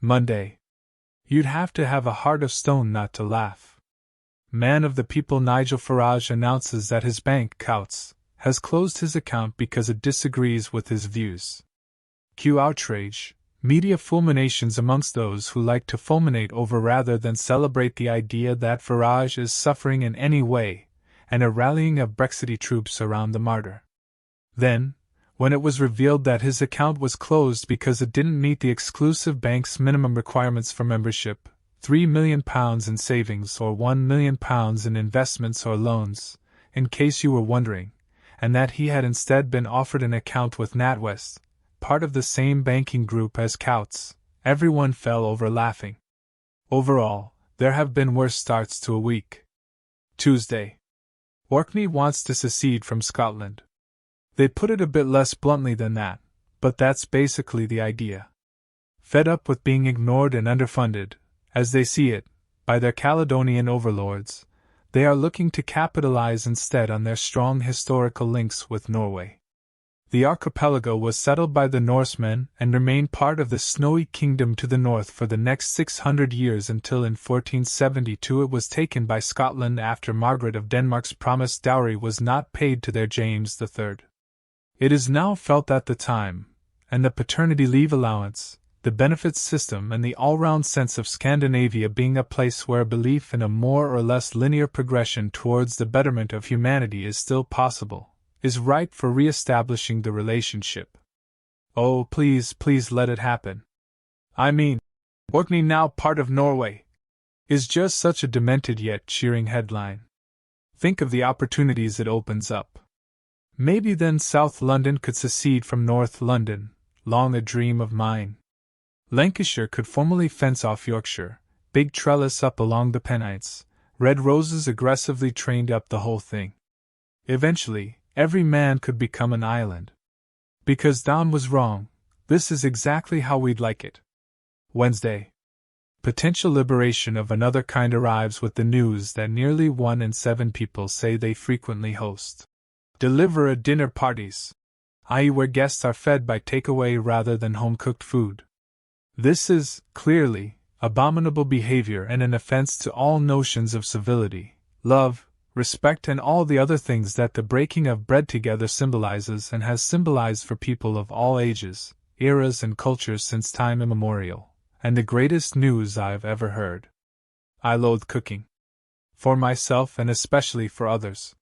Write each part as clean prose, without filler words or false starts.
Monday. You'd have to have a heart of stone not to laugh. Man of the people Nigel Farage announces that his bank, Coutts, has closed his account because it disagrees with his views. Cue outrage, media fulminations amongst those who like to fulminate over rather than celebrate the idea that Farage is suffering in any way, and a rallying of Brexity troops around the martyr. Then, when it was revealed that his account was closed because it didn't meet the exclusive bank's minimum requirements for membership, £3 million in savings or £1 million in investments or loans, in case you were wondering, and that he had instead been offered an account with NatWest, part of the same banking group as Coutts, everyone fell over laughing. Overall, there have been worse starts to a week. Tuesday. Orkney wants to secede from Scotland. They put it a bit less bluntly than that, but that's basically the idea. Fed up with being ignored and underfunded, as they see it, by their Caledonian overlords, they are looking to capitalize instead on their strong historical links with Norway. The archipelago was settled by the Norsemen and remained part of the snowy kingdom to the north for the next 600 years until in 1472 it was taken by Scotland after Margaret of Denmark's promised dowry was not paid to their James III. It is now felt that the time, and the paternity leave allowance, the benefits system and the all-round sense of Scandinavia being a place where a belief in a more or less linear progression towards the betterment of humanity is still possible, is ripe for re-establishing the relationship. Oh, please, please let it happen. I mean, Orkney now part of Norway, is just such a demented yet cheering headline. Think of the opportunities it opens up. Maybe then South London could secede from North London, long a dream of mine. Lancashire could formally fence off Yorkshire, big trellis up along the Pennines, red roses aggressively trained up the whole thing. Eventually, every man could become an island. Because Don was wrong, this is exactly how we'd like it. Wednesday. Potential liberation of another kind arrives with the news that nearly 1 in 7 people say they frequently host deliver dinner parties, i.e. where guests are fed by takeaway rather than home-cooked food. This is, clearly, abominable behavior and an offense to all notions of civility, love, respect and all the other things that the breaking of bread together symbolizes and has symbolized for people of all ages, eras and cultures since time immemorial, and the greatest news I've ever heard. I loathe cooking. For myself and especially for others.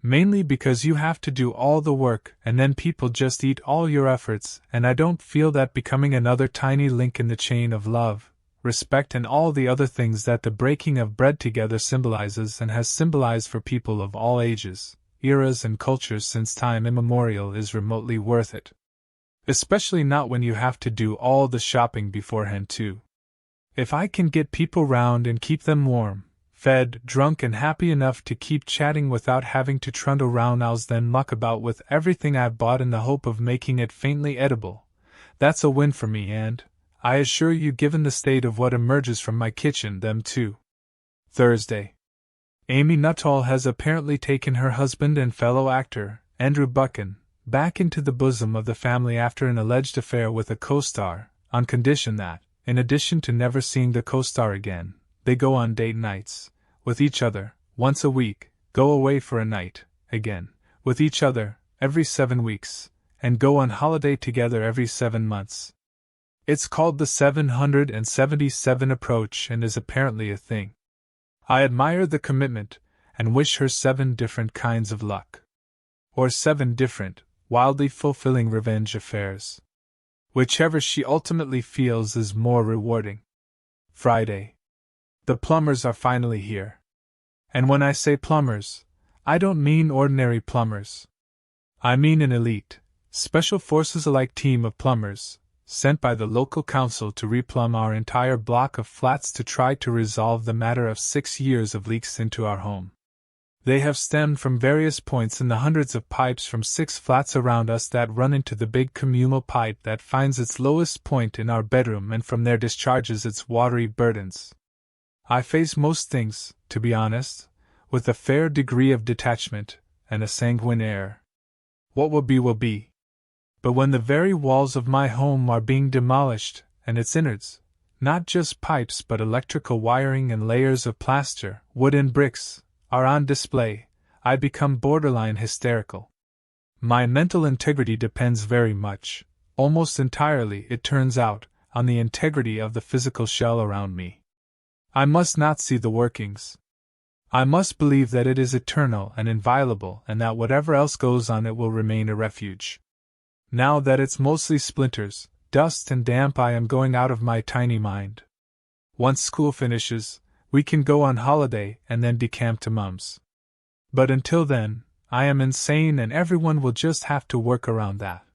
Mainly because you have to do all the work and then people just eat all your efforts, and I don't feel that becoming another tiny link in the chain of love, respect and all the other things that the breaking of bread together symbolizes and has symbolized for people of all ages, eras and cultures since time immemorial is remotely worth it. Especially not when you have to do all the shopping beforehand too. If I can get people round and keep them warm, fed, drunk and happy enough to keep chatting without having to trundle roundhouse then muck about with everything I've bought in the hope of making it faintly edible, that's a win for me and, I assure you given the state of what emerges from my kitchen them too. Thursday. Amy Nuttall has apparently taken her husband and fellow actor, Andrew Buchan, back into the bosom of the family after an alleged affair with a co-star, on condition that, in addition to never seeing the co-star again, they go on date nights with each other, once a week, go away for a night, again, with each other, every 7 weeks, and go on holiday together every 7 months. It's called the 777 approach and is apparently a thing. I admire the commitment, and wish her 7 different kinds of luck. Or 7 different, wildly fulfilling revenge affairs. Whichever she ultimately feels is more rewarding. Friday. The plumbers are finally here. And when I say plumbers, I don't mean ordinary plumbers. I mean an elite, special forces-alike team of plumbers, sent by the local council to replumb our entire block of flats to try to resolve the matter of 6 years of leaks into our home. They have stemmed from various points in the hundreds of pipes from 6 flats around us that run into the big communal pipe that finds its lowest point in our bedroom and from there discharges its watery burdens. I face most things, to be honest, with a fair degree of detachment and a sanguine air. What will be will be. But when the very walls of my home are being demolished, and its innards, not just pipes but electrical wiring and layers of plaster, wood and bricks, are on display, I become borderline hysterical. My mental integrity depends very much, almost entirely, it turns out, on the integrity of the physical shell around me. I must not see the workings. I must believe that it is eternal and inviolable and that whatever else goes on it will remain a refuge. Now that it's mostly splinters, dust and damp, I am going out of my tiny mind. Once school finishes, we can go on holiday and then decamp to Mum's. But until then, I am insane and everyone will just have to work around that.